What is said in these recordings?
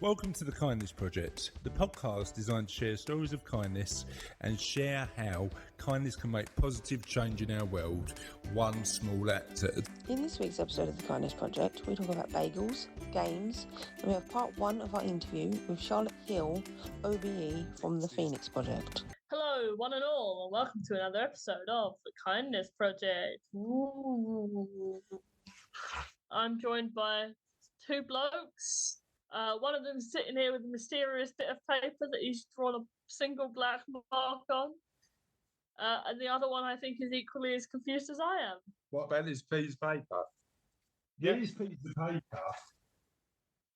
Welcome to the Kindness Project, the podcast designed to share stories of kindness and share how kindness can make positive change in our world, one small act at a time. In this week's episode of the Kindness Project, we talk about bagels, games, and we have part one of our interview with Charlotte Hill OBE from the Felix Project. Hello, one and all, and welcome to another episode of the Kindness Project. Ooh. I'm joined by two blokes. One of them is sitting here with a mysterious bit of paper that he's drawn a single black mark on. And the other one, I think, is equally as confused as I am. What about this piece of paper? Yeah. This piece of paper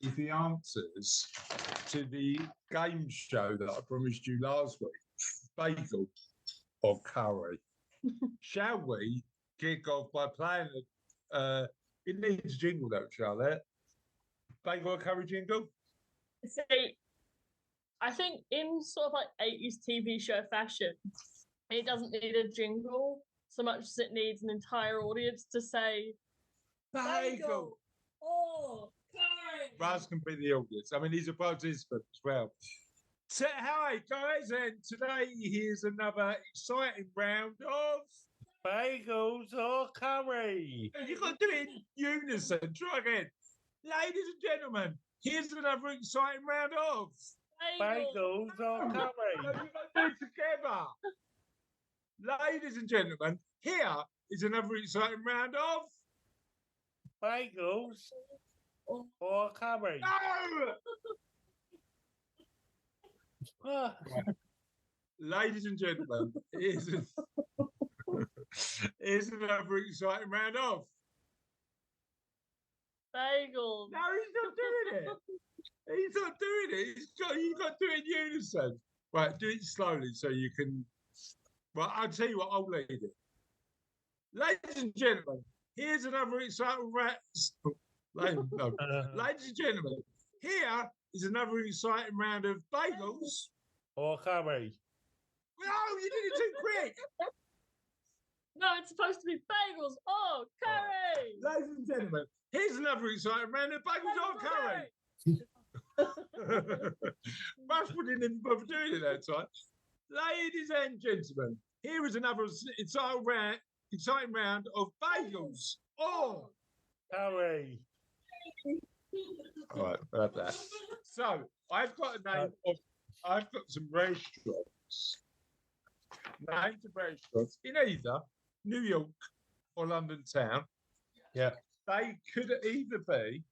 is the answers to the game show that I promised you last week. Bagel or curry? Shall we kick off by playing it needs a jingle though, Charlotte. Bagel or curry jingle? See, I think in sort of like 80s TV show fashion, it doesn't need a jingle so much as it needs an entire audience to say, Bagel or curry. Raz can be the audience. I mean, he's a participant as well. So, hi, guys, and today here's another exciting round of Bagels or curry? You've got to do it in unison. Try again. Ladies and gentlemen, here's another exciting round of Bagels or curry? You've got to do it together. Ladies and gentlemen, here is another exciting round of Bagels or curry? No! Ah. Ladies and gentlemen, here's another exciting round of Bagel. No, he's not doing it. He's not doing it. You've got to do it in unison. Right, do it slowly so you can. Well, I'll tell you what, I'll lead it. Ladies and gentlemen, here's another exciting round. Ladies and gentlemen, here is another exciting round of bagels. Or curry? No, you did it too quick. No, it's supposed to be bagels or curry. Ladies and gentlemen, here's another exciting round of bagels or curry. Rushford didn't even bother doing it that time. Ladies and gentlemen, here is another exciting round of bagels or Curry. All right, about that. So I've got a name of. I've got some restaurants. Names of restaurants in either New York or London town. Yeah. They could either be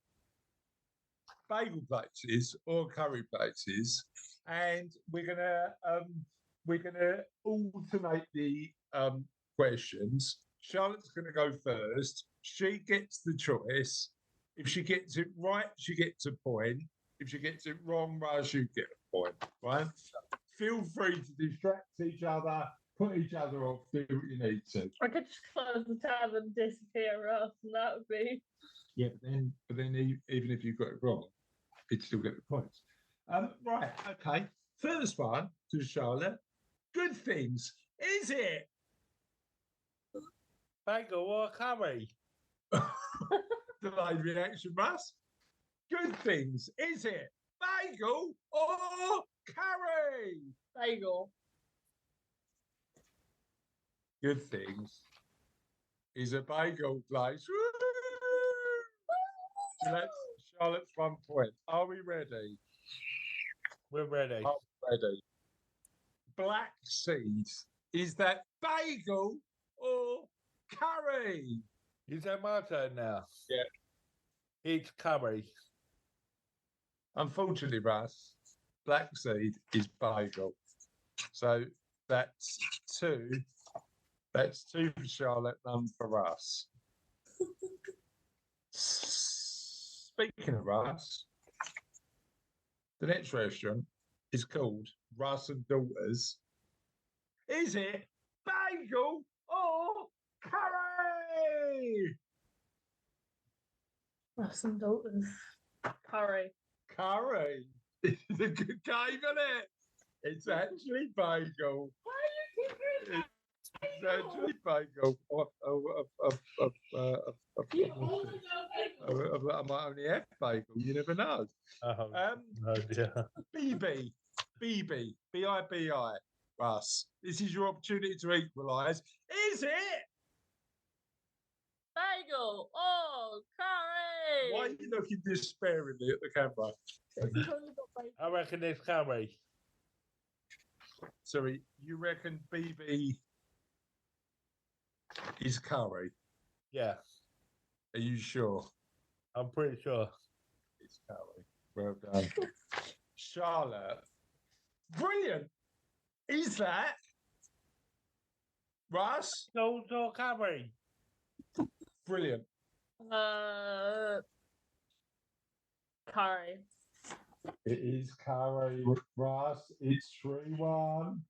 bagel places or curry places, and we're gonna alternate the questions. Charlotte's gonna go first. She gets the choice. If she gets it right, she gets a point. If she gets it wrong, Raj, you get a point. Right? Feel free to distract each other, put each other off, do what you need to. I could just close the tab and disappear us, and that would be. Yeah, but then even if you got it wrong, you'd still get the points. Right, okay. First one to Charlotte. Good things. Is it? Bagel or curry? Delayed reaction, Russ. Good things. Is it bagel or curry? Bagel. Good things. Is a bagel place. So that's Charlotte's 1 point. Are we ready? We're ready. I'm ready. Black seeds. Is that bagel or curry? Is that my turn now? Yeah. It's curry. Unfortunately, Russ, black seed is bagel. So that's two. That's two for Charlotte, none for us. Speaking of Russ, the next restaurant is called Russ and Daughters. Is it bagel or curry? Russ and Dalton. Curry. Curry. It's a good game, isn't it? It's actually bagel. Why are you keeping Actually, bagel. I might only have bagel. You never know. Oh, no, dear. BB, BIBI, Russ. This is your opportunity to equalise. Is it? Bagel or curry? Why are you looking despairingly at the camera? I reckon it's curry. Sorry, you reckon BB is curry? Yeah, Are you sure? I'm pretty sure. It's curry. Well done. Charlotte. Brilliant. Is that Russ? Bagels or curry? Brilliant. Curry. It is curry, Russ. It's 3-1.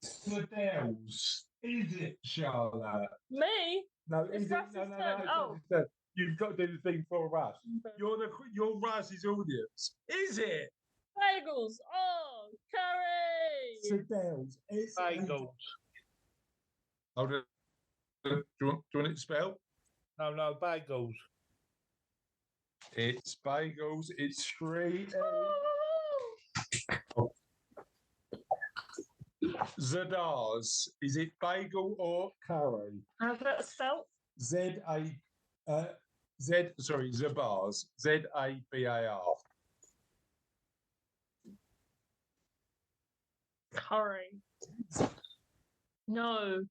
Sliddell's. Is it, Charlotte? Me? No, It's is it? Russ's No, no, turn. no. It's Oh. Russ's turn. You've got to do the thing for Russ. You're Russ's audience. Is it? Bagels or curry? Sliddell's. It's Bagels. Hold on. Do you want it to spell? No, bagels. It's bagels. It's 3. Zadars. Is it bagel or curry? How's that spelled? Zabars. Zabar. Curry. No.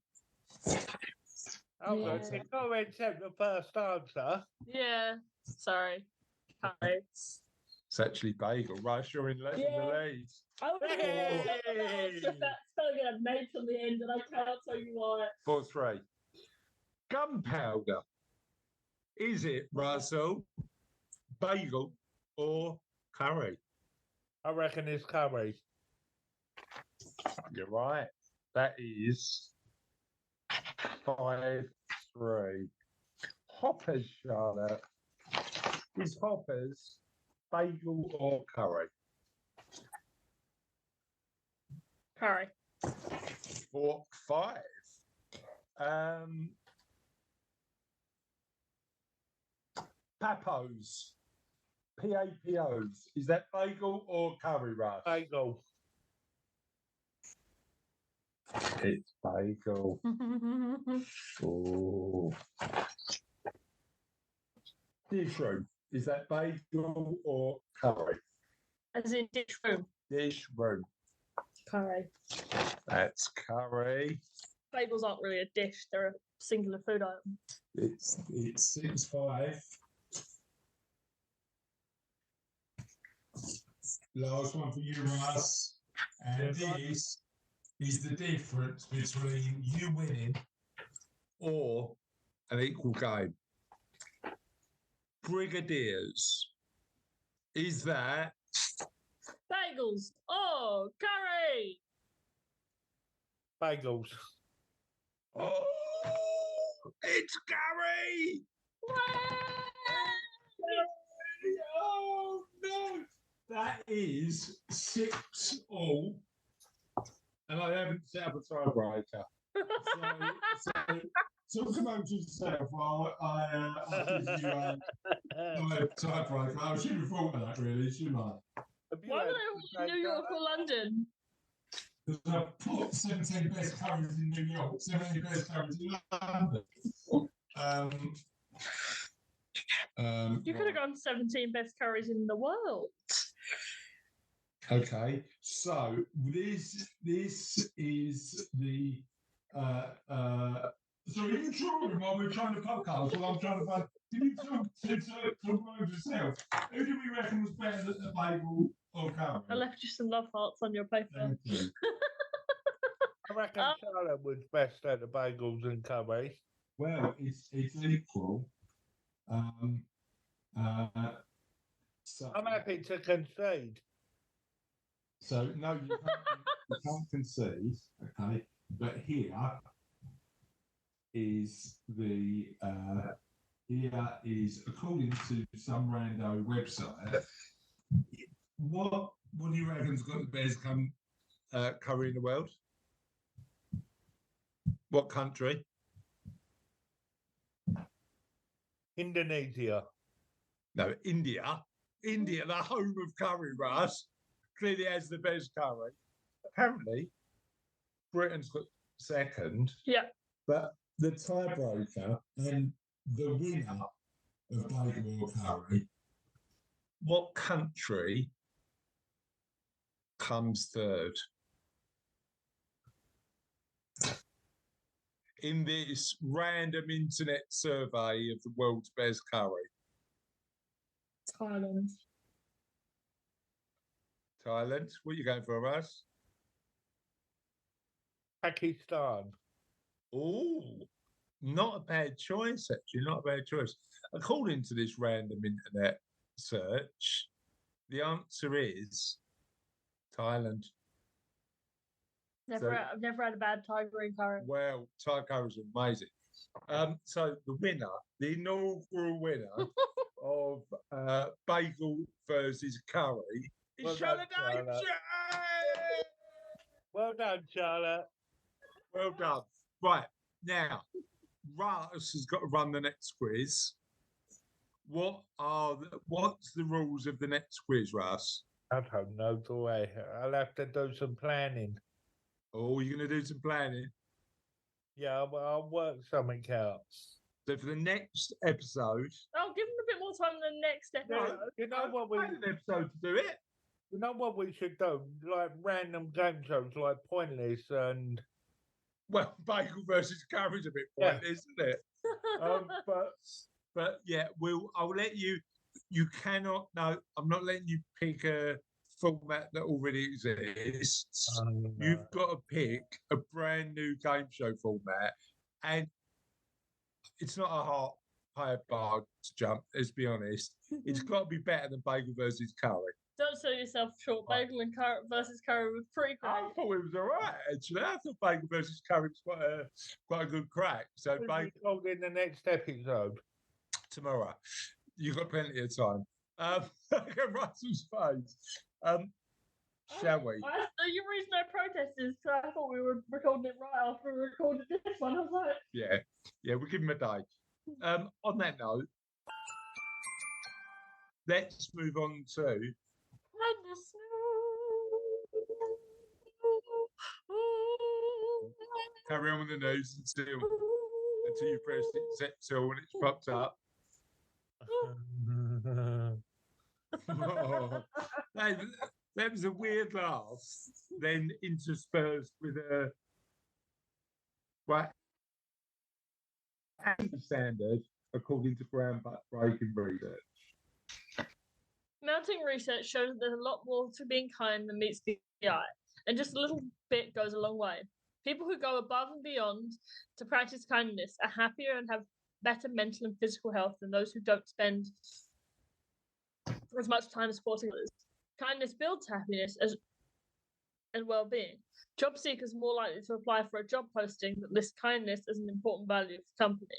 Oh, Yeah. good. You got to accept the first answer. Yeah. Sorry. Curry. It's actually bagel. Rush, you're in the lead. I was Hey! that spelling it a H on the end, and I can't tell you why. 4-3. Gunpowder. Is it, Russell, bagel or curry? I reckon it's curry. You're right. That is 5-3. Hoppers, Charlotte. Is Hoppers bagel or curry? Curry. 4-5. Papos. PAPOs. Is that bagel or curry, Rush? Bagel. It's bagel. Oh. Dish room. Is that bagel or curry? As in dish room. Dish room. Curry. That's curry. Bagels aren't really a dish, they're a singular food item. It's 6-5. Last one for you, Russ. And this is the difference between you winning or an equal game. Brigadiers. Is that Bagels or curry? Bagels. Oh, it's curry! Oh no! That is 6-all, and I haven't set up a tiebreaker. So talk about yourself while I give you a tiebreaker. I should have thought of that, really, shouldn't I? Why would I New York or London? Because I put 17 best curries in New York, 17 best curries in London. You could have gone 17 best curries in the world. Okay, so this is the so are you drawing while we're trying to podcast while I'm trying to find can you talk about yourself? Who do we reckon was better at the bagel or curry? I left you some love hearts on your paper. Thank you. I reckon Charlotte was best at the bagels and curry. Well, it's equal. So I'm happy to concede. So no, you can't concede. Okay, but here is according to some rando website. What do you reckon's got the best curry in the world? What country? Indonesia. No, India. India, the home of curry, Russ, clearly has the best curry. Apparently, Britain's got second, Yeah. but the tiebreaker and the winner of bagel or curry, what country comes third? In this random internet survey of the world's best curry. Thailand. Thailand. What are you going for, Russ? Pakistan. Oh, not a bad choice, actually. Not a bad choice. According to this random internet search, the answer is Thailand. I've never had a bad Thai green curry. Well, Thai curry is amazing. So the winner, the inaugural winner of bagel versus curry is Well done, Charlotte Hill. Charlotte. Well done, Charlotte. Well done. Right, now, Russ has got to run the next quiz. What's the rules of the next quiz, Russ? I don't know the way. I'll have to do some planning. Oh, you're going to do some planning. Yeah, I'll work something out. So for the next episode, I'll give them a bit more time than the next episode. You know what we? an episode to do it. You know what we should do? Like random game shows, like Pointless and. Well, bagel versus curry is a bit Yeah. pointless, isn't it? But yeah, I'll let you. You cannot. No, I'm not letting you pick a format that already exists. No. You've got to pick a brand new game show format, and it's not a high bar to jump. Let's be honest. It's got to be better than bagel versus curry. Don't sell yourself short. Bagel and curry versus curry was pretty I great. thought it was all right, actually. I thought bagel versus curry was quite a good crack. So We'll bagel be told in the next episode. tomorrow. You've got plenty of time. Russell's face. Shall we? You raised no protesters, so I thought we were recording it right after we recorded this one. I was like, Yeah, we'll give him a day. On that note, let's move on to carry on with the news until you press accept all and it's popped up. That was a weird laugh, then interspersed with a standard according to groundbreaking research. mounting research shows that there's a lot more to being kind than meets the eye, and just a little bit goes a long way. People who go above and beyond to practice kindness are happier and have better mental and physical health than those who don't spend as much time supporting others. Kindness builds happiness and well-being. Job seekers are more likely to apply for a job posting that lists kindness as an important value of the company.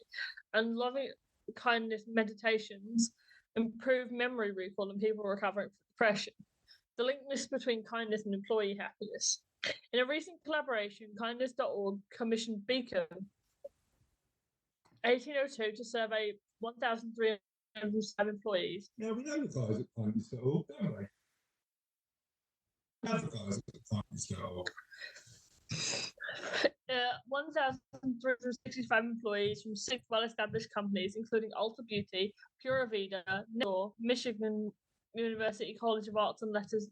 And loving kindness meditations improve memory recall in people recovering from depression. The link is between kindness and employee happiness. In a recent collaboration, kindness.org commissioned Beacon 1802 to survey 1,305 employees. Yeah, we know the guys at kindness.org, don't we? Other guys at kindness.org. 1,365 employees from 6 well-established companies, including Ulta Beauty, Pura Vida, Michigan University College of Arts and Letters.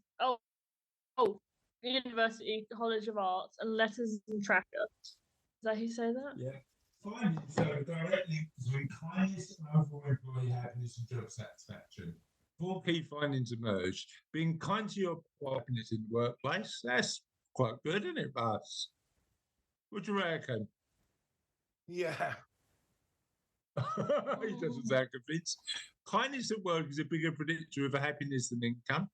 University College of Arts and Letters and Tracker. Is that how you say that? Yeah. Findings show a direct link between kindness and overall employee happiness and job satisfaction. 4 key findings emerged. Being kind to your happiness in the workplace, that's quite good, isn't it, Russ? What do you reckon? Yeah. He doesn't sound convinced. Kindness at work is a bigger predictor of happiness than income.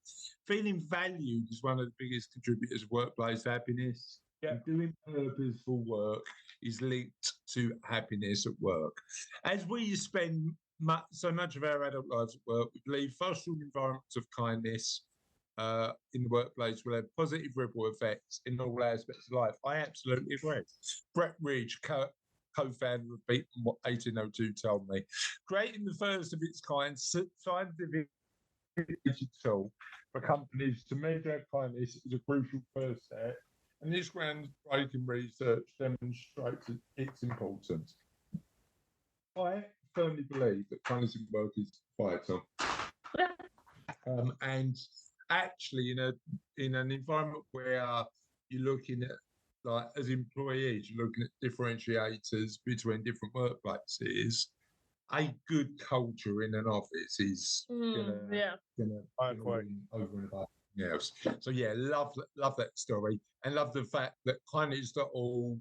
Feeling valued is one of the biggest contributors of workplace happiness. Yeah. And doing purposeful work is linked to happiness at work. As we spend so much of our adult lives at work, we believe fostering environments of kindness in the workplace will have positive ripple effects in all aspects of life. I absolutely agree. Brett Ridge, co-founder of Beat 1802, told me, creating the first of its kind scientific tool for companies to measure kindness is a crucial first step, and this groundbreaking research demonstrates its importance. I firmly believe that kindness in work is vital, and actually, in an environment where you're looking at, like, as employees, you're looking at differentiators between different workplaces. A good culture in an office is gonna win over and above anything else. So yeah, love that story, and love the fact that kindness.org.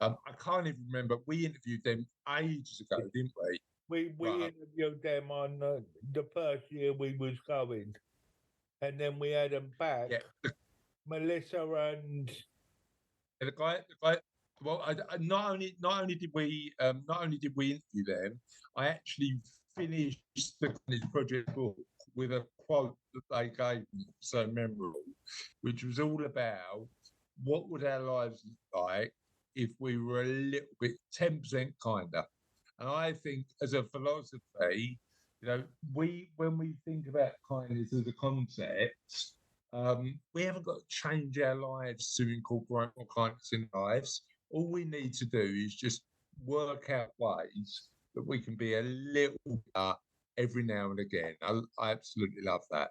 I can't even remember. We interviewed them ages ago, didn't we? We interviewed them on the first year we was going, and then we had them back. Yeah. Melissa and the guy. Well, not only did we interview them, I actually finished the Kindness Project book with a quote that they gave me, so memorable, which was all about what would our lives look like if we were a little bit 10% kinder. And I think, as a philosophy, when we think about kindness as a concept, we haven't got to change our lives to incorporate more kindness in lives. All we need to do is just work out ways that we can be a little better every now and again. I absolutely love that.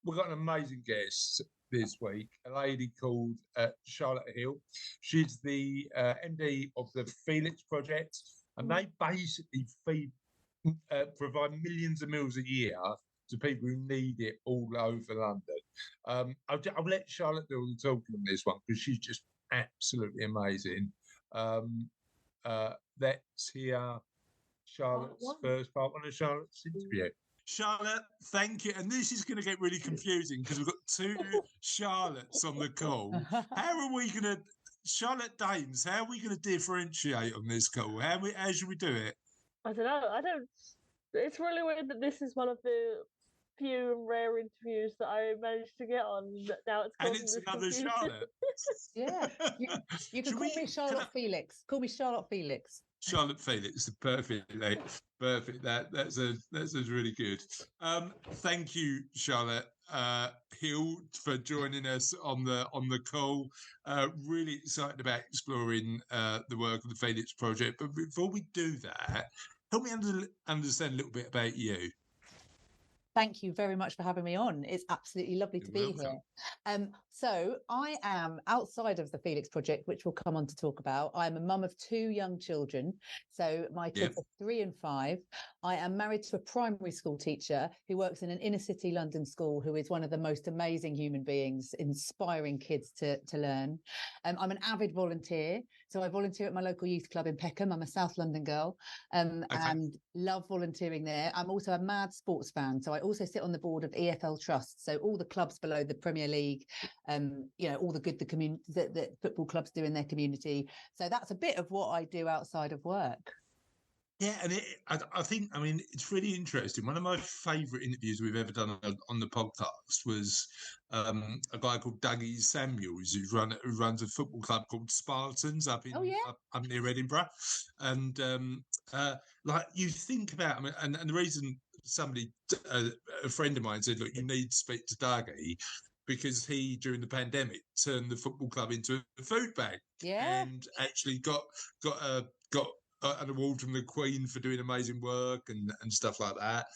We've got an amazing guest this week, a lady called Charlotte Hill. She's the MD of the Felix Project, and they basically provide millions of meals a year to people who need it all over London. I'll let Charlotte do all the talking on this one because she's just absolutely amazing. Let's hear Charlotte's first part of Charlotte's interview. Charlotte, thank you. And this is going to get really confusing because we've got two Charlottes on the call. How are we going to, Charlotte Dames, how are we going to differentiate on this call? How should we do it? I don't know. It's really weird that this is one of the few and rare interviews that I managed to get on. Now it's another Charlotte. Yeah, you can call me Charlotte Felix. Call me Charlotte Felix. Charlotte Felix, perfect. That's really good. Thank you, Charlotte Hill, for joining us on the call. Really excited about exploring the work of the Felix Project. But before we do that, help me understand a little bit about you. Thank you very much for having me on. It's absolutely lovely to be here. So I am outside of the Felix Project, which we'll come on to talk about. I'm a mum of 2 young children. So my kids are 3 and 5. I am married to a primary school teacher who works in an inner city London school, who is one of the most amazing human beings, inspiring kids to learn. I'm an avid volunteer. So I volunteer at my local youth club in Peckham. I'm a South London girl and love volunteering there. I'm also a mad sports fan. So I also sit on the board of EFL Trust, so all the clubs below the Premier League, all the good the football clubs do in their community. So that's a bit of what I do outside of work. Yeah, and I think it's really interesting. One of my favourite interviews we've ever done on the podcast was a guy called Dougie Samuels, who runs a football club called Spartans up near Edinburgh, and like you think about and the reason a friend of mine said, look, you need to speak to Dougie because he, during the pandemic, turned the football club into a food bank, and actually got an award from the Queen for doing amazing work and stuff like that.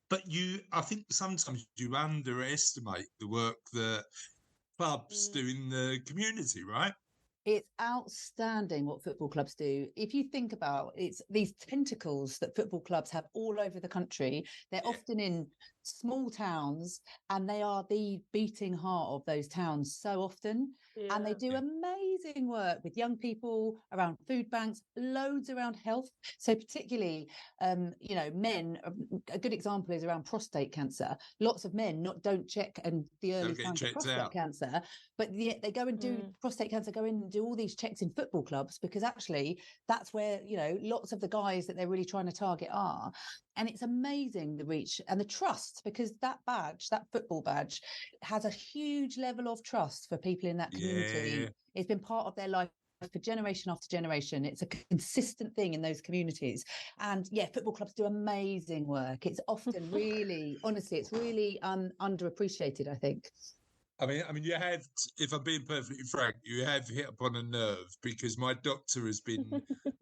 But I think sometimes you underestimate the work that clubs do in the community, right? It's outstanding what football clubs do. If you think about it's these tentacles that football clubs have all over the country, they're often in small towns, and they are the beating heart of those towns so often. And they do amazing work with young people around food banks, loads around health. So particularly, you know, men, a good example is around prostate cancer. Lots of men don't check and the early signs of prostate cancer, but yet they go and do prostate cancer, go in and do all these checks in football clubs, because actually that's where, you know, lots of the guys that they're really trying to target are. And it's amazing, the reach and the trust, because that badge, that football badge, has a huge level of trust for people in that community. It's been part of their life for generation after generation. It's a consistent thing in those communities. And yeah, football clubs do amazing work. It's often really, honestly, it's really underappreciated, I think. I mean, you have, if I'm being perfectly frank, you have hit upon a nerve, because my doctor has been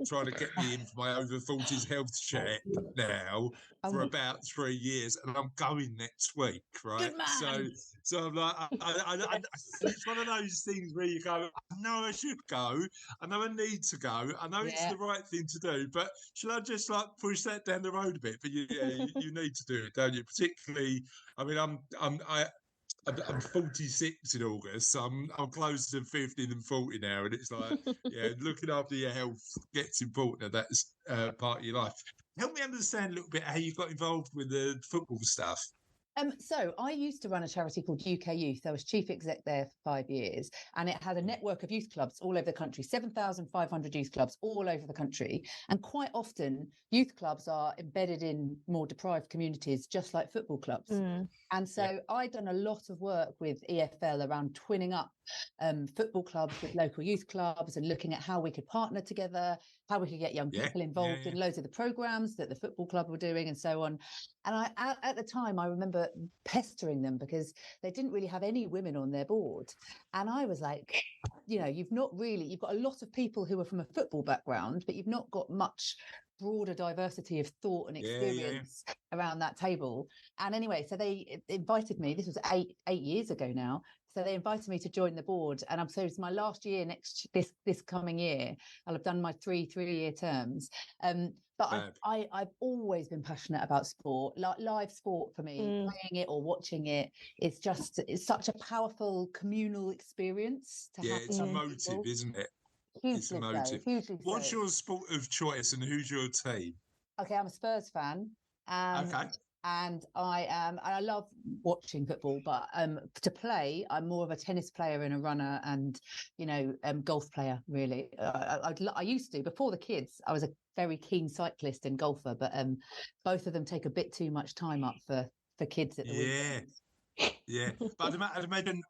trying to get me in for my over 40s health check now for about 3 years, and I'm going next week, right? So I'm like, it's one of those things where you go, I know I should go, I know I need to go, I know it's the right thing to do, but shall I just like push that down the road a bit? But you need to do it, don't you? Particularly, I mean, I'm 46 in August, so I'm closer to 50 than 40 now, and it's like, looking after your health gets important. That's part of your life. Help me understand a little bit how you got involved with the football stuff. So I used to run a charity called UK Youth. I was chief exec there for 5 years, and it had a network of youth clubs all over the country, 7,500 youth clubs all over the country. And quite often youth clubs are embedded in more deprived communities, just like football clubs. And so I'd done a lot of work with EFL around twinning up football clubs with local youth clubs, and looking at how we could partner together, how we could get young people involved in loads of the programs that the football club were doing, and so on. And at the time, I remember pestering them because they didn't really have any women on their board. And I was like, you know, you've got a lot of people who are from a football background, but you've not got much broader diversity of thought and experience around that table. And anyway, so they invited me. This was eight years ago now. So they invited me to join the board, and so it's my last year. This coming year, I'll have done my three-year terms. But I've always been passionate about sport, like live sport for me. Playing it or watching it, it's such a powerful communal experience to have. It's emotive, isn't it? It's emotive. Hugely What's your sport of choice, and who's your team? Okay, I'm a Spurs fan. And I love watching football, but to play, I'm more of a tennis player and a runner, and golf player. Really, I used to, before the kids. I was a very keen cyclist and golfer, but both of them take a bit too much time up for kids at the weekends. Yeah, but I'd imagine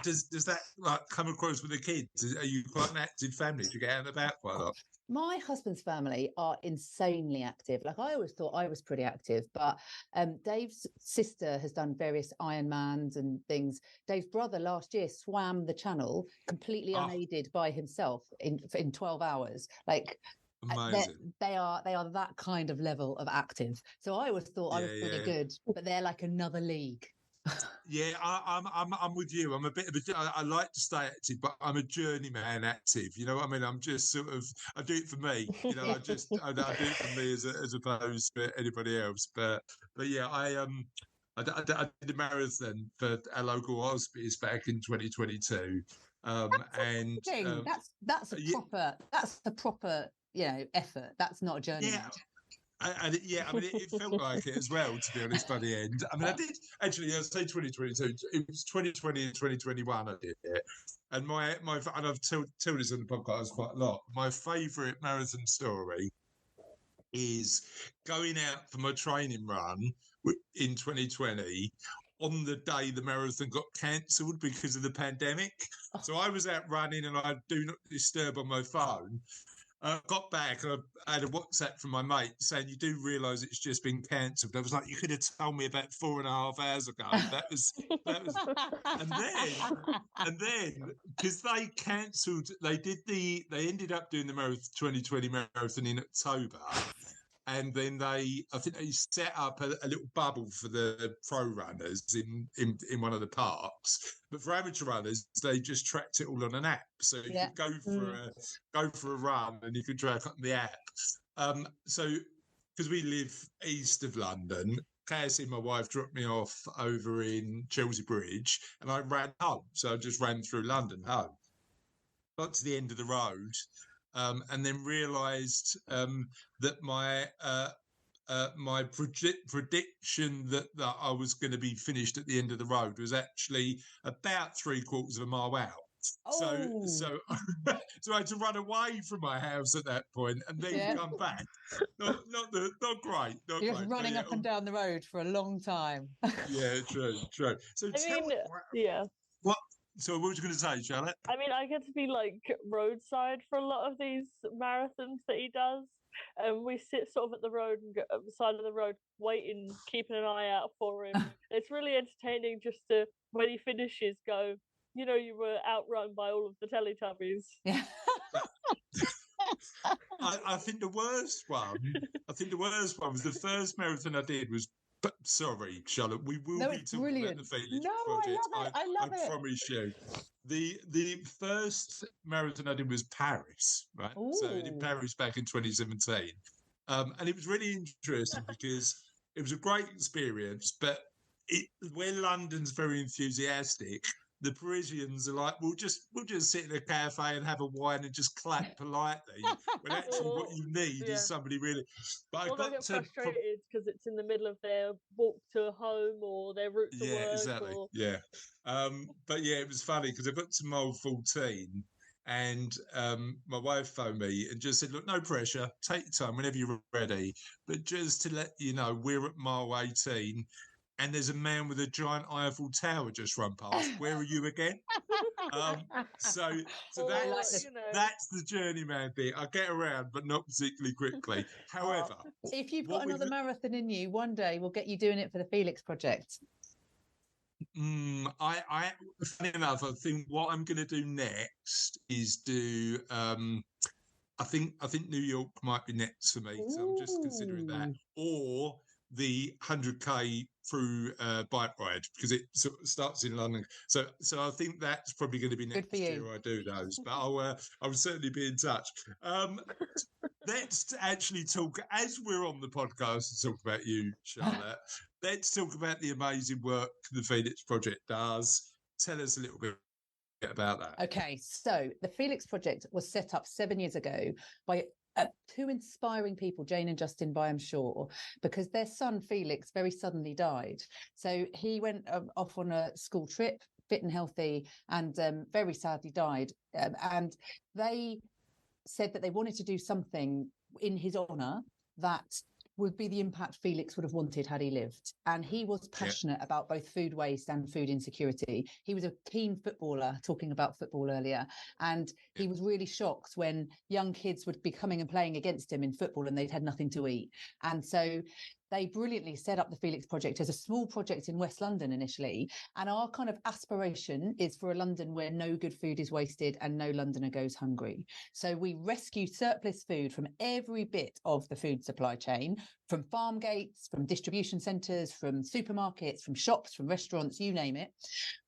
does that like come across with the kids? Are you quite an active family? Do you get out and about quite a lot? My husband's family are insanely active. Like, I always thought I was pretty active, but Dave's sister has done various Ironmans and things. Dave's brother last year swam the channel completely unaided by himself in 12 hours. Like, amazing. They are that kind of level of active. So I always thought I was pretty good, but they're like another league. I'm with you. I'm a bit of I like to stay active, but I'm a journeyman active. You know what I mean? I'm just sort of, I do it for me. You know, I do it for me as opposed to anybody else. But yeah, I did a marathon for our local hospice back in 2022. That's a proper effort. That's not a journey. Yeah. I mean, it felt like it as well, to be honest, by the end. I mean, I did, actually, I'd say 2022. It was 2020 and 2021 I did it. And and I've told this on the podcast quite a lot. My favourite marathon story is going out for my training run in 2020 on the day the marathon got cancelled because of the pandemic. So I was out running and I had Do Not Disturb on my phone. I got back and I had a WhatsApp from my mate saying, "You do realise it's just been cancelled." I was like, "You could have told me about 4.5 hours ago." That was, and then because they cancelled, they ended up doing the 2020 marathon in October. And then I think they set up a little bubble for the pro runners in one of the parks. But for amateur runners, they just tracked it all on an app. So you could go for a run and you could track on the app. So because we live east of London, Cassie, my wife, dropped me off over in Chelsea Bridge, and I ran home. So I just ran through London home. Got to the end of the road, and then realised that my prediction that I was going to be finished at the end of the road was actually about 3/4 of a mile out. So so I had to run away from my house at that point and then come back. Not great. Not You're great. just running up and down the road for a long time. Yeah, true. So yeah. What? So what was you going to say, Charlotte? I mean, I get to be like roadside for a lot of these marathons that he does. And we sit sort of at the road and at the side of the road, waiting, keeping an eye out for him. It's really entertaining just to, when he finishes, go, you know, you were outrun by all of the Teletubbies. Yeah. I think the worst one. Was the first marathon I did was. But sorry, Charlotte, we will be talking about the Felix Project. I love it. I promise you. The first marathon I did was Paris, right? Ooh. So I did Paris back in 2017, and it was really interesting because it was a great experience. But where London's very enthusiastic, the Parisians are like, we'll just sit in a cafe and have a wine and just clap politely. When actually, what you need is somebody really. But I get frustrated because it's in the middle of their walk to home or their route to work. Yeah, exactly. Yeah, but yeah, it was funny because I got to mile 14, and my wife phoned me and just said, "Look, no pressure. Take your time whenever you're ready. But just to let you know, we're at mile 18." And there's a man with a giant Eiffel Tower just run past. Where are you again? So that's the journeyman bit. I get around, but not particularly quickly. However, if you've got another marathon in you, one day we'll get you doing it for the Felix Project. Funny enough, I think what I'm going to do next is do. I think New York might be next for me, so I'm just considering that, or the 100k through bike ride, because it sort of starts in London. So I think that's probably going to be next year I do those. But I'll certainly be in touch. Let's actually talk, as we're on the podcast, to talk about you, Charlotte. Let's talk about the amazing work the Felix Project does. Tell us a little bit about that. Okay, so the Felix Project was set up 7 years ago by two inspiring people, Jane and Justin Byam Shaw, because their son Felix very suddenly died. So he went off on a school trip, fit and healthy, and very sadly died. And they said that they wanted to do something in his honour that would be the impact Felix would have wanted had he lived. And he was passionate about both food waste and food insecurity. He was a keen footballer, talking about football earlier. And he was really shocked when young kids would be coming and playing against him in football and they'd had nothing to eat. And so they brilliantly set up the Felix Project as a small project in West London initially. And our kind of aspiration is for a London where no good food is wasted and no Londoner goes hungry. So we rescue surplus food from every bit of the food supply chain, from farm gates, from distribution centres, from supermarkets, from shops, from restaurants, you name it.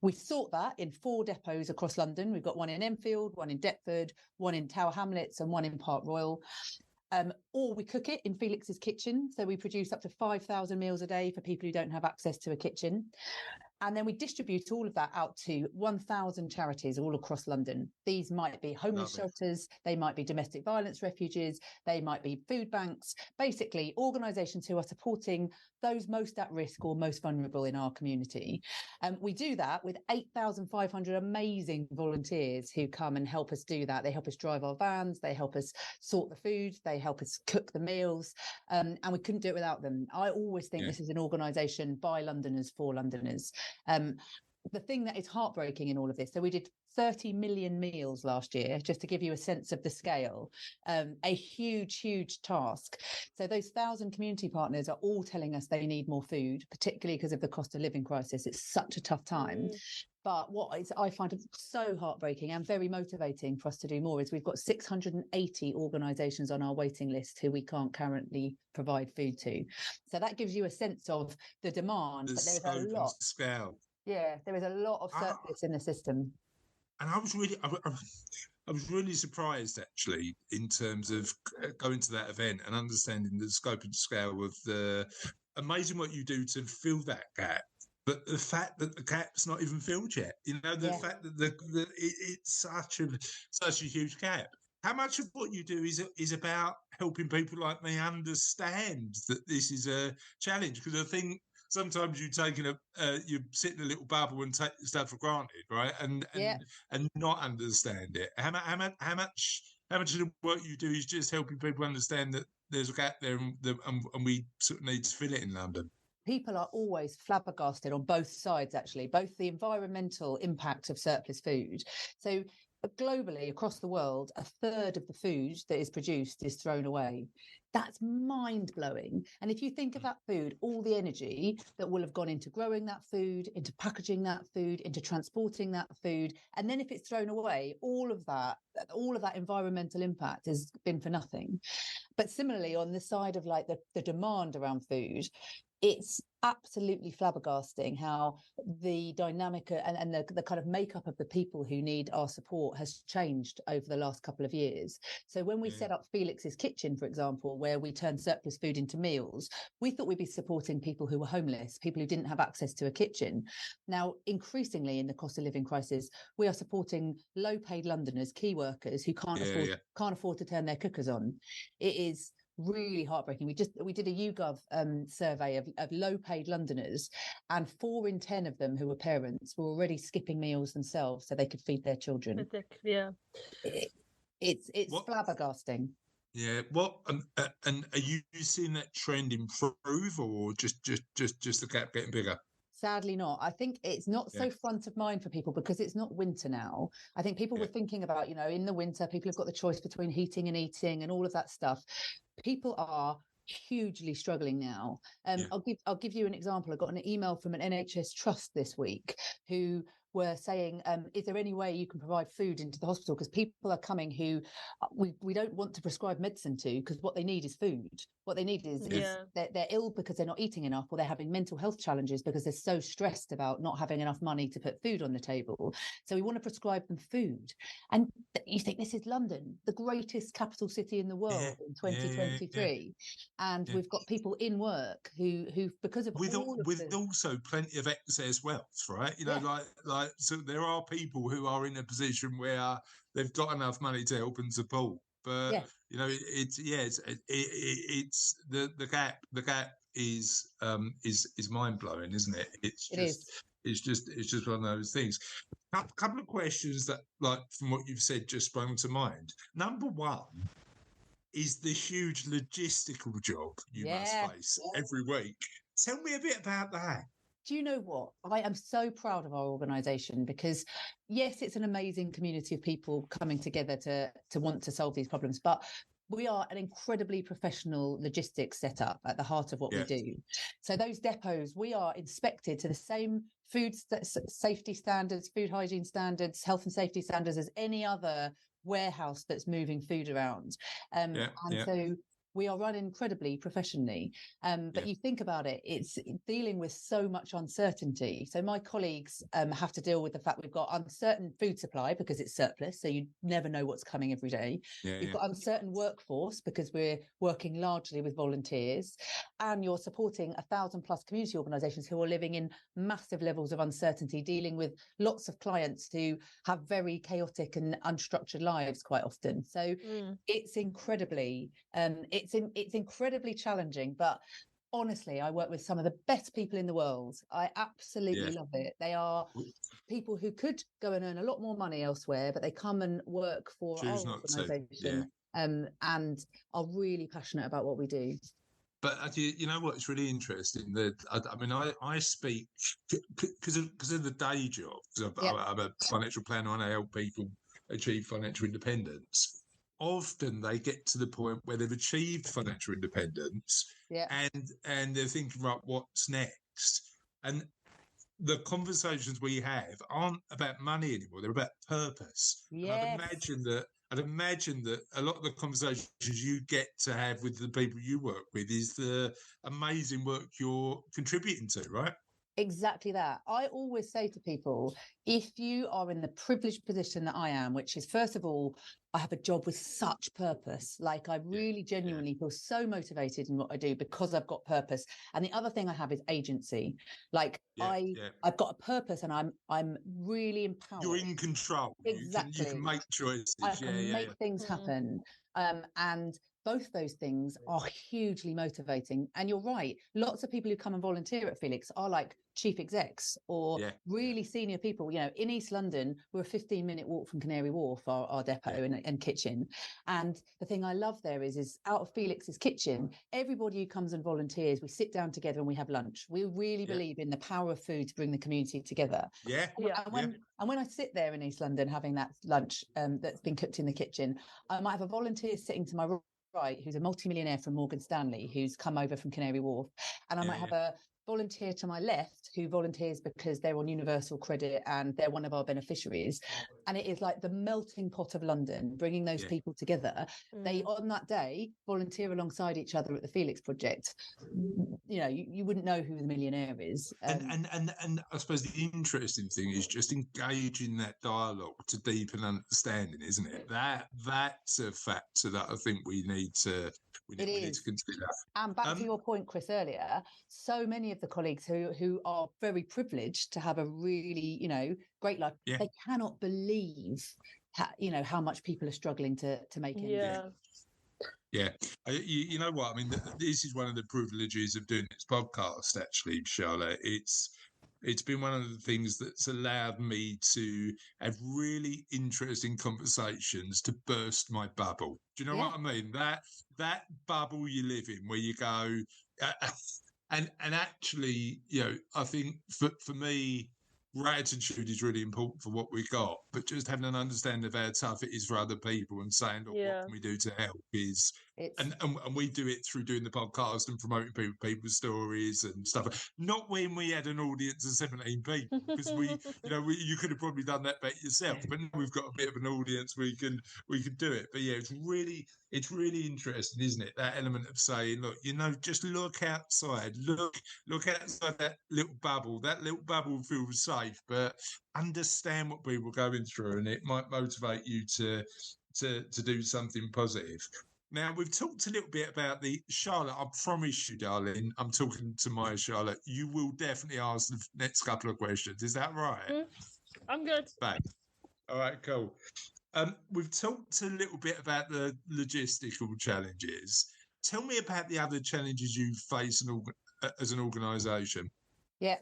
We sort that in 4 depots across London. We've got one in Enfield, one in Deptford, one in Tower Hamlets and one in Park Royal. Or we cook it in Felix's kitchen. So we produce up to 5,000 meals a day for people who don't have access to a kitchen. And then we distribute all of that out to 1,000 charities all across London. These might be homeless shelters, they might be domestic violence refuges, they might be food banks, basically organisations who are supporting those most at risk or most vulnerable in our community. We do that with 8,500 amazing volunteers who come and help us do that. They help us drive our vans, they help us sort the food, they help us cook the meals, and we couldn't do it without them. I always think this is an organisation by Londoners for Londoners. The thing that is heartbreaking in all of this, so we did 30 million meals last year, just to give you a sense of the scale, a huge task. So those 1,000 community partners are all telling us they need more food, particularly because of the cost of living crisis. It's such a tough time. But what I find so heartbreaking and very motivating for us to do more is we've got 680 organisations on our waiting list who we can't currently provide food to. So that gives you a sense of the demand. But there's a lot. Scale. Yeah, there is a lot of surplus in the system. And I was really surprised, actually, in terms of going to that event and understanding the scope and scale of the amazing what you do to fill that gap. But the fact that the gap's not even filled yet, the fact that it's such a huge gap. How much of what you do is about helping people like me understand that this is a challenge? Because I think sometimes you you sit in a little bubble and take stuff for granted, right? And not understand it. How much of the work you do is just helping people understand that there's a gap there, and we sort of need to fill it in London? People are always flabbergasted on both sides, actually, both the environmental impact of surplus food. So globally, across the world, a third of the food that is produced is thrown away. That's mind-blowing. And if you think of that food, all the energy that will have gone into growing that food, into packaging that food, into transporting that food, and then if it's thrown away, all of that environmental impact has been for nothing. But similarly, on the side of like the demand around food, it's absolutely flabbergasting how the dynamic and the kind of makeup of the people who need our support has changed over the last couple of years. So when we set up Felix's Kitchen, for example, where we turned surplus food into meals, we thought we'd be supporting people who were homeless, people who didn't have access to a kitchen. Now, increasingly in the cost of living crisis, we are supporting low-paid Londoners, key workers who can't afford to turn their cookers on. It is really heartbreaking. We did a YouGov survey of low-paid Londoners, and 4 in 10 of them who were parents were already skipping meals themselves so they could feed their children. It's flabbergasting. Yeah. What and are you seeing that trend improve, or just the gap getting bigger? Sadly not. I think it's not so front of mind for people because it's not winter now. I think people were thinking about, in the winter, people have got the choice between heating and eating and all of that stuff. People are hugely struggling now. I'll give you an example. I got an email from an NHS trust this week who were saying, is there any way you can provide food into the hospital? Because people are coming who we don't want to prescribe medicine to, because what they need is food. What they need is they're ill because they're not eating enough, or they're having mental health challenges because they're so stressed about not having enough money to put food on the table. So we want to prescribe them food. And you think, this is London, the greatest capital city in the world in 2023. And we've got people in work who because of also plenty of excess wealth, right? Like so there are people who are in a position where they've got enough money to help and support, but it's the gap is mind-blowing, isn't it? It's just one of those things. A couple of questions that, like, from what you've said, just sprung to mind. Number one is the huge logistical job you must face every week. Tell me a bit about that. Do you know what? I am so proud of our organisation because, yes, it's an amazing community of people coming together to want to solve these problems, but we are an incredibly professional logistics setup at the heart of what we do. So those depots, we are inspected to the same food safety standards, food hygiene standards, health and safety standards as any other warehouse that's moving food around. So we are run incredibly professionally. But you think about it, it's dealing with so much uncertainty. So my colleagues have to deal with the fact we've got uncertain food supply because it's surplus. So you never know what's coming every day. You've got uncertain workforce because we're working largely with volunteers. And you're supporting 1,000+ community organisations who are living in massive levels of uncertainty, dealing with lots of clients who have very chaotic and unstructured lives quite often. So it's incredibly it's incredibly challenging, but honestly, I work with some of the best people in the world. I absolutely love it. They are people who could go and earn a lot more money elsewhere, but they come and work for our organisation and are really passionate about what we do. But you know what? It's really interesting that I speak because of the day job. I'm a financial planner and I help people achieve financial independence. Often they get to the point where they've achieved financial independence and they're thinking, right, what's next? And the conversations we have aren't about money anymore. They're about purpose. And I'd imagine that a lot of the conversations you get to have with the people you work with is the amazing work you're contributing to, right? Exactly that. I always say to people, if you are in the privileged position that I am, which is, first of all, I have a job with such purpose. Like, I really genuinely feel so motivated in what I do because I've got purpose. And the other thing I have is agency. Like, I've got a purpose, and I'm really empowered. You're in control. Exactly. You can make choices. I can make things happen. And both those things are hugely motivating. And you're right. Lots of people who come and volunteer at Felix are like chief execs or really senior people. You know, in East London, we're a 15-minute walk from Canary Wharf, our depot and kitchen. And the thing I love there is out of Felix's kitchen, everybody who comes and volunteers, we sit down together and we have lunch. We really believe in the power of food to bring the community together. And when I sit there in East London having that lunch that's been cooked in the kitchen, I might have a volunteer sitting to my right who's a multimillionaire from Morgan Stanley who's come over from Canary Wharf, and I might have a volunteer to my left who volunteers because they're on universal credit and they're one of our beneficiaries, and it is like the melting pot of London, bringing those people together. They on that day volunteer alongside each other at the Felix Project. You know, you wouldn't know who the millionaire is. And I suppose the interesting thing is just engaging that dialogue to deepen understanding, isn't it? That's a factor that I think we need to consider. And back to your point, Chris, earlier, so many of the colleagues who are very privileged to have a really, great life, they cannot believe how much people are struggling to make ends. You know what I mean, this is one of the privileges of doing this podcast, actually, Charlotte. It's been one of the things that's allowed me to have really interesting conversations to burst my bubble. Do you know what I mean? That bubble you live in where you go, and actually, I think for me, gratitude is really important for what we got, but just having an understanding of how tough it is for other people and saying, look, what can we do to help is, and we do it through doing the podcast and promoting people's stories and stuff. Not when we had an audience of 17 people, because you could have probably done that better yourself, but now we've got a bit of an audience, we can do it. But it's really interesting, isn't it? That element of saying, look, just look outside, look outside that little bubble. That little bubble feels safe, but understand what people are going through, and it might motivate you to do something positive. Now, we've talked a little bit about Charlotte, I promise you, darling, I'm talking to my Charlotte, you will definitely ask the next couple of questions. Is that right? I'm good. Thanks. All right, cool. We've talked a little bit about the logistical challenges. Tell me about the other challenges you face as an organisation. Yeah.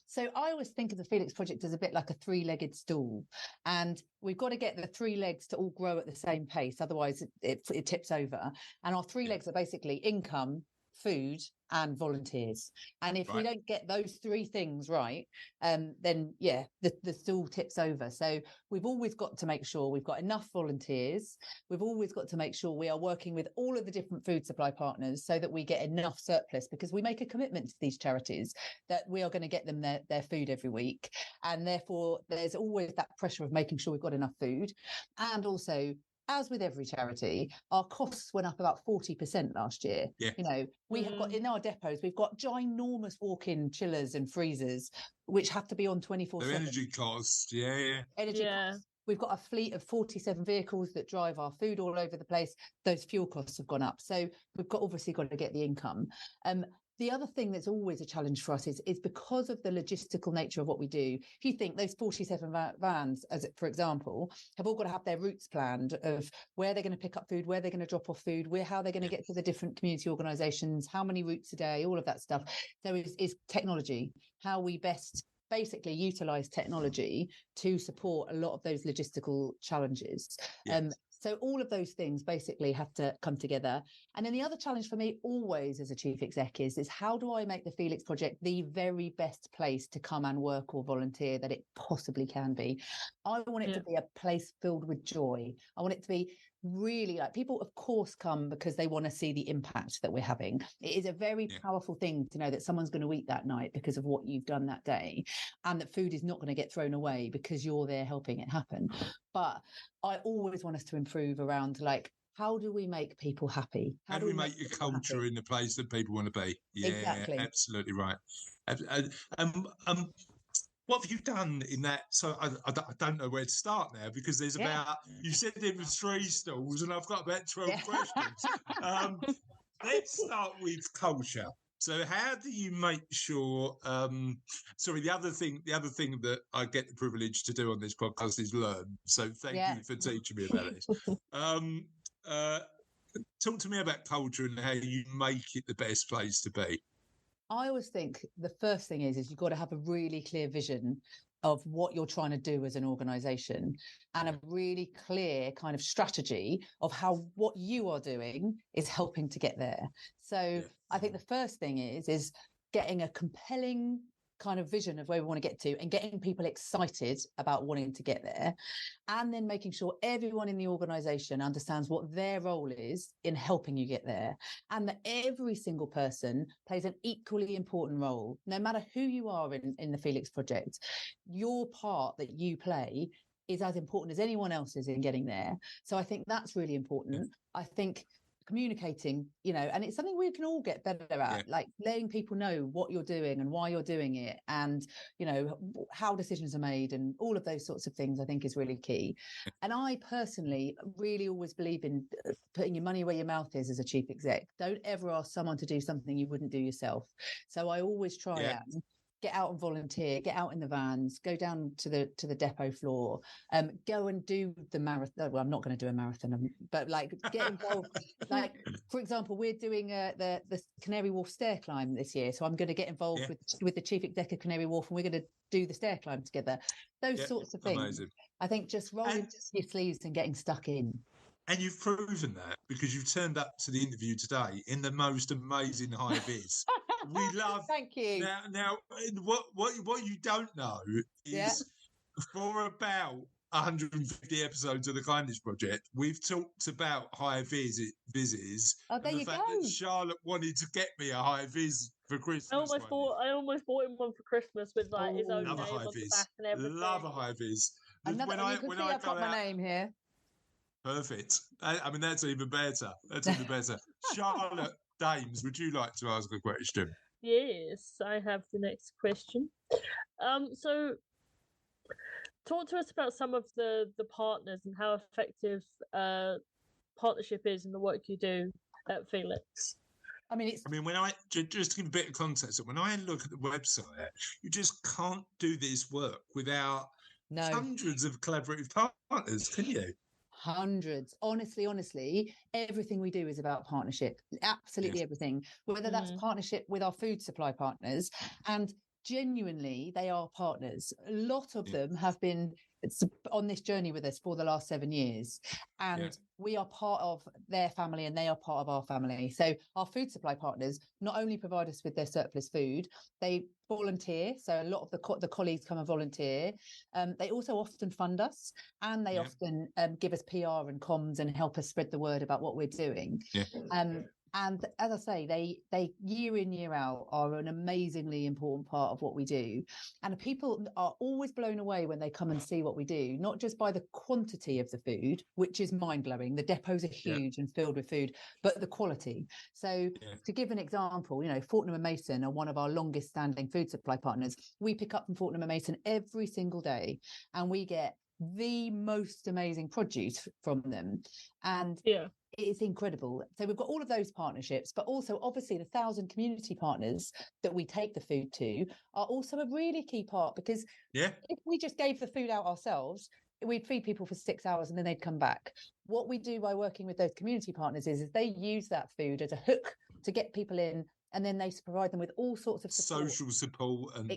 So I always think of the Felix Project as a bit like a three-legged stool, and we've got to get the three legs to all grow at the same pace. Otherwise it tips over. And our three legs are basically income, food and volunteers. And if we don't get those three things right, then the stool tips over. So we've always got to make sure we've got enough volunteers. We've always got to make sure we are working with all of the different food supply partners so that we get enough surplus, because we make a commitment to these charities that we are going to get them their food every week. And therefore there's always that pressure of making sure we've got enough food. And also, as with every charity, our costs went up about 40% last year. We have got in our depots, we've got ginormous walk-in chillers and freezers, which have to be on 24/7. The energy costs, Energy costs. We've got a fleet of 47 vehicles that drive our food all over the place. Those fuel costs have gone up. So we've obviously got to get the income. The other thing that's always a challenge for us is because of the logistical nature of what we do. If you think those 47 vans, for example, have all got to have their routes planned of where they're going to pick up food, where they're going to drop off food, how they're going to get to the different community organisations, how many routes a day, all of that stuff. So is technology, how we best basically utilise technology to support a lot of those logistical challenges. So all of those things basically have to come together. And then the other challenge for me always as a chief exec is how do I make the Felix Project the very best place to come and work or volunteer that it possibly can be? I want it to be a place filled with joy. I want it to be really like people, of course, come because they want to see the impact that we're having. It is a very powerful thing to know that someone's going to eat that night because of what you've done that day, and that food is not going to get thrown away because you're there helping it happen. But I always want us to improve around like how do we make people happy? How do we make your people culture happy? in the place that people want to be? Yeah, Exactly. absolutely right. What have you done in that? So I don't know where to start now, because there's about, you said there was 3 stalls and I've got about 12 questions. Let's start with culture. So how do you make sure, the other thing that I get the privilege to do on this podcast is learn. So thank you for teaching me about this. Talk to me about culture and how you make it the best place to be. I always think the first thing is you've got to have a really clear vision of what you're trying to do as an organization, and a really clear kind of strategy of how what you are doing is helping to get there. So I think the first thing is getting a compelling kind of vision of where we want to get to, and getting people excited about wanting to get there, and then making sure everyone in the organization understands what their role is in helping you get there, and that every single person plays an equally important role. No matter who you are in the Felix Project, your part that you play is as important as anyone else's in getting there. So I think that's really important. I think communicating, and it's something we can all get better at, like letting people know what you're doing and why you're doing it, and how decisions are made, and all of those sorts of things I think is really key. And I personally really always believe in putting your money where your mouth is as a chief exec. Don't ever ask someone to do something you wouldn't do yourself. So I always try and get out and volunteer, get out in the vans, go down to the depot floor, go and do the marathon. Well, I'm not going to do a marathon, but like get involved. Like, for example, we're doing the Canary Wharf stair climb this year. So I'm going to get involved with the chief exec of Canary Wharf, and we're going to do the stair climb together. Those sorts of things. Amazing. I think just rolling your sleeves and getting stuck in. And you've proven that, because you've turned up to the interview today in the most amazing high vis. We love. Thank you. Now, what you don't know is for about 150 episodes of the Kindness Project, we've talked about high vises. Oh, there you go. That Charlotte wanted to get me a high vis for Christmas. I almost bought him one for Christmas with like his own name on the back and everything. Love a high vis. I've got my name here. Perfect. I mean, that's even better. Charlotte Dames, would you like to ask a question? Yes, I have the next question. So talk to us about some of the partners and how effective partnership is in the work you do at Felix. I mean, when I just to give a bit of context, when I look at the website, you just can't do this work without hundreds of collaborative partners, can you? Hundreds. Honestly, everything we do is about partnership. Absolutely everything. Whether that's partnership with our food supply partners, and genuinely they are partners. A lot of them have been on this journey with us for the last 7 years, and we are part of their family and they are part of our family. So our food supply partners not only provide us with their surplus food, they volunteer. So a lot of the colleagues come and volunteer. They also often fund us, and they often give us PR and comms and help us spread the word about what we're doing. And as I say, they year in, year out are an amazingly important part of what we do. And people are always blown away when they come and see what we do, not just by the quantity of the food, which is mind-blowing. The depots are huge and filled with food, but the quality. So to give an example, Fortnum & Mason are one of our longest standing food supply partners. We pick up from Fortnum & Mason every single day, and we get the most amazing produce from them. And it's incredible. So we've got all of those partnerships, but also obviously the 1,000 community partners that we take the food to are also a really key part, because if we just gave the food out ourselves, we'd feed people for 6 hours and then they'd come back. What we do by working with those community partners is they use that food as a hook to get people in, and then they provide them with all sorts of support. Social support and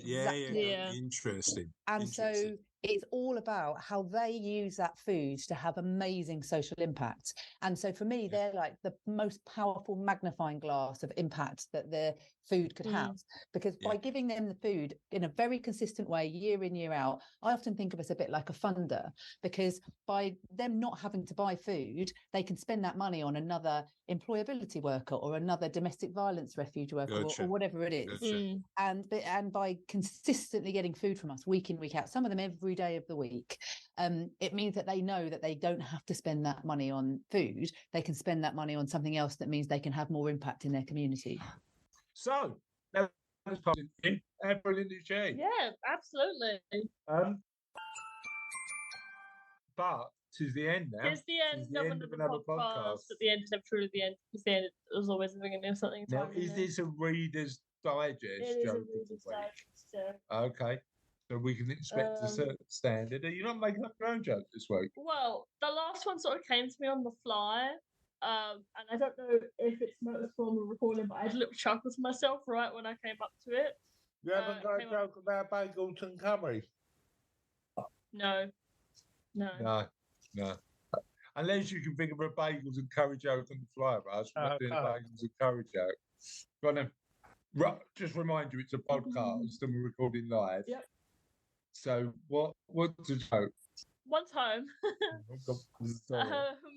interesting. And so it's all about how they use that food to have amazing social impact. And so for me, they're like the most powerful magnifying glass of impact that the food could have, because by giving them the food in a very consistent way, year in, year out, I often think of us a bit like a funder, because by them not having to buy food, they can spend that money on another employability worker or another domestic violence refuge worker or whatever it is. And by consistently getting food from us week in, week out, some of them every every day of the week. It means that they know that they don't have to spend that money on food. They can spend that money on something else that means they can have more impact in their community. So, that was positive. And brilliant new change. Yeah, absolutely. But tis the end now. It's the end of another podcast. At the end is never truly the end, because the end is always the beginning of something. Now, is this a Reader's Digest It is joke a of the Reader's week? Digest joke. Okay. So we can expect a certain standard. Are you not making up your own joke this week? Well, the last one sort of came to me on the fly. And I don't know if it's motor form or recording, but I had a little chuckle to myself right when I came up to it. You haven't got a joke about bagels and curry? No. No. Unless you can think of a bagels and curry joke on the fly, Russ. We're not doing a bagels and curry joke. Go on then. Just remind you, it's a podcast and we're recording live. Yep. So what's the joke? One time,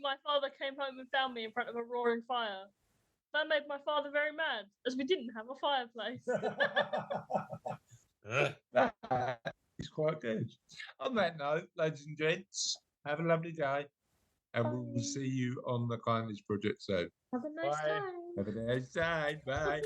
my father came home and found me in front of a roaring fire. That made my father very mad, as we didn't have a fireplace. It's quite good. On that note, ladies and gents, have a lovely day. And we will see you on the Kindness Project soon. Have a nice day. Have a nice day. Bye.